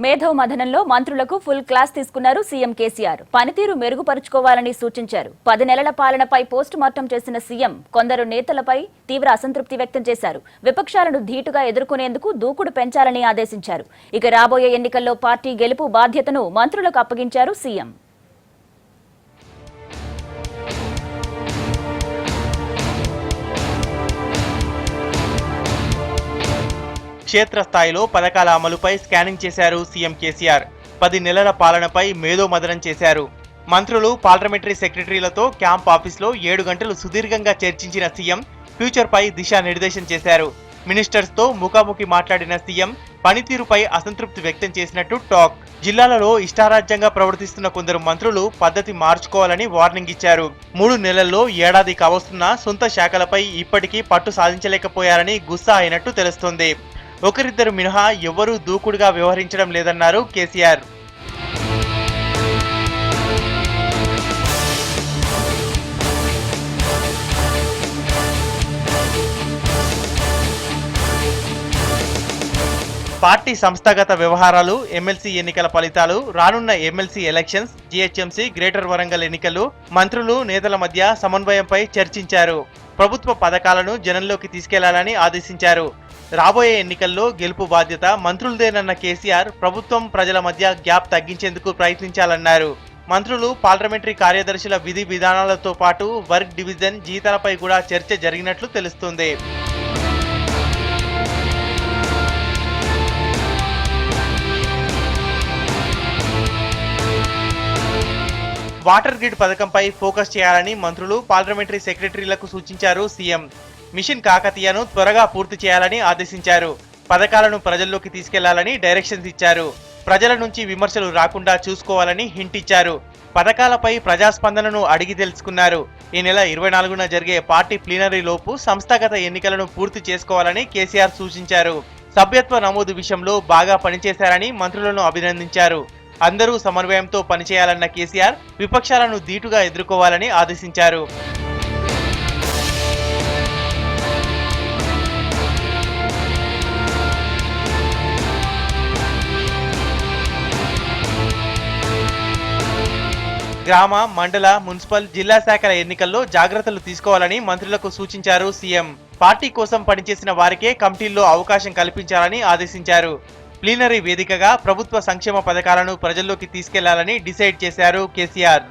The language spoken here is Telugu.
మేధో మథనంలో మంత్రులకు ఫుల్ క్లాస్ తీసుకున్నారు సీఎం కేసీఆర్. పనితీరు మెరుగుపరుచుకోవాలని సూచించారు. 10 నెలల పాలనపై పోస్ట్ మార్టం చేసిన సీఎం కొందరు నేతలపై తీవ్ర అసంతృప్తి వ్యక్తం చేశారు. విపక్షాలను ధీటుగా ఎదుర్కొనేందుకు దూకుడు పెంచాలని ఆదేశించారు. ఇక రాబోయే ఎన్నికల్లో పార్టీ గెలుపు బాధ్యతను మంత్రులకు అప్పగించారు సీఎం. క్షేత్రస్థాయిలో పథకాల అమలుపై స్కానింగ్ చేశారు సీఎం కేసీఆర్. 10 నెలల పాలనపై మేధో మథనం చేశారు. మంత్రులు, పార్లమెంటరీ సెక్రటరీలతో క్యాంప్ ఆఫీస్లో 7 గంటలు సుదీర్ఘంగా చర్చించిన సీఎం ఫ్యూచర్పై దిశానిర్దేశం చేశారు. మినిస్టర్స్తో ముఖాముఖి మాట్లాడిన సీఎం పనితీరుపై అసంతృప్తి వ్యక్తం చేసినట్టు టాక్. జిల్లాలలో ఇష్టారాజ్యంగా ప్రవర్తిస్తున్న కొందరు మంత్రులు పద్ధతి మార్చుకోవాలని వార్నింగ్ ఇచ్చారు. 3 నెలల్లో ఏడాది కావస్తున్న సొంత శాఖలపై ఇప్పటికీ పట్టు సాధించలేకపోయారని గుస్సా అయినట్టు తెలుస్తోంది. ఒకరిద్దరు మినహా ఎవరూ దూకుడుగా వ్యవహరించడం లేదన్నారు కేసీఆర్. పార్టీ సంస్థాగత వ్యవహారాలు, ఎమ్మెల్సీ ఎన్నికల ఫలితాలు, రానున్న MLC elections, GHMC, greater Warangal ఎన్నికలు, మంత్రులు, నేతల మధ్య సమన్వయంపై చర్చించారు. ప్రభుత్వ పథకాలను జనంలోకి తీసుకెళ్లాలని ఆదేశించారు. రాబోయే ఎన్నికల్లో గెలుపు బాధ్యత మంత్రులదేనన్న కేసీఆర్ ప్రభుత్వం, ప్రజల మధ్య గ్యాప్ తగ్గించేందుకు ప్రయత్నించాలన్నారు. మంత్రులు, పార్లమెంటరీ కార్యదర్శుల విధి విధానాలతో పాటు వర్క్ డివిజన్, జీతాలపై కూడా చర్చ జరిగినట్లు తెలుస్తుంది. వాటర్ గ్రిడ్ పథకంపై ఫోకస్ చేయాలని మంత్రులు, పార్లమెంటరీ సెక్రటరీలకు సూచించారు సీఎం. మిషన్ కాకతీయను త్వరగా పూర్తి చేయాలని ఆదేశించారు. పథకాలను ప్రజల్లోకి తీసుకెళ్లాలని డైరెక్షన్స్ ఇచ్చారు. ప్రజల నుంచి విమర్శలు రాకుండా చూసుకోవాలని హింట్ ఇచ్చారు. పథకాలపై ప్రజాస్పందనను అడిగి తెలుసుకున్నారు. ఈ నెల 24న జరిగే పార్టీ ప్లీనరీ లోపు సంస్థాగత ఎన్నికలను పూర్తి చేసుకోవాలని కేసీఆర్ సూచించారు. సభ్యత్వ నమోదు విషయంలో బాగా పనిచేశారని మంత్రులను అభినందించారు. అందరూ సమన్వయంతో పనిచేయాలన్న కేసీఆర్ విపక్షాలను ధీటుగా ఎదుర్కోవాలని ఆదేశించారు. గ్రామ, మండల, మున్సిపల్, జిల్లా శాఖల ఎన్నికల్లో జాగ్రత్తలు తీసుకోవాలని మంత్రులకు సూచించారు సీఎం. పార్టీ కోసం పనిచేసిన వారికే కమిటీల్లో అవకాశం కల్పించాలని ఆదేశించారు. ప్లీనరీ వేదికగా ప్రభుత్వ సంక్షేమ పథకాలను ప్రజల్లోకి తీసుకెళ్లాలని డిసైడ్ చేశారు కేసీఆర్.